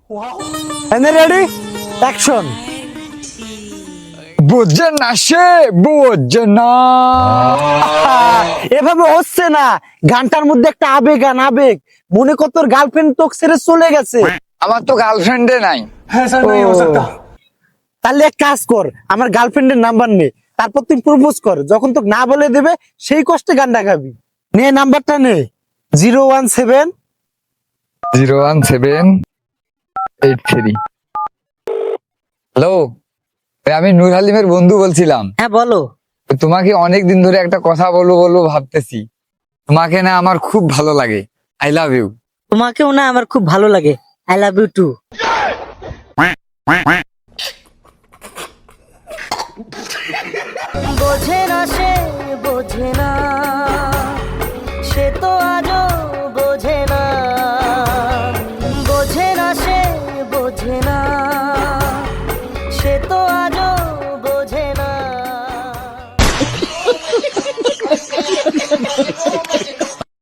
Ready action. বুঝছে না সে বুঝছে না। এভাবে হচ্ছে না, গানটার মধ্যে একটা আবেগ আবেগ। মনে কর তোর গার্লফ্রেন্ড তোকে ছেড়ে চলে গেছে। আমার তো গার্লফ্রেন্ডে নাই। তাহলে এক কাজ কর, আমার গার্লফ্রেন্ডের নাম্বার নে, তারপর তুই প্রপোজ কর। যখন তোকে না বলে দেবে সেই কষ্টে গানটা গাবি। নে নাম্বারটা নে, 017 01783। হ্যালো, আমি নূর হালিমের বন্ধু বলছিলাম। হ্যাঁ বলো। তোমাকে অনেক দিন ধরে একটা কথা বলবো ভাবতেছি। তোমাকে না আমার খুব ভালো লাগে। I love you. তোমাকেও না আমার খুব ভালো লাগে। I love you too. বোঝে না সে বোঝে না, সে তো আজও বোঝে না। বোঝে না সে বোঝে না,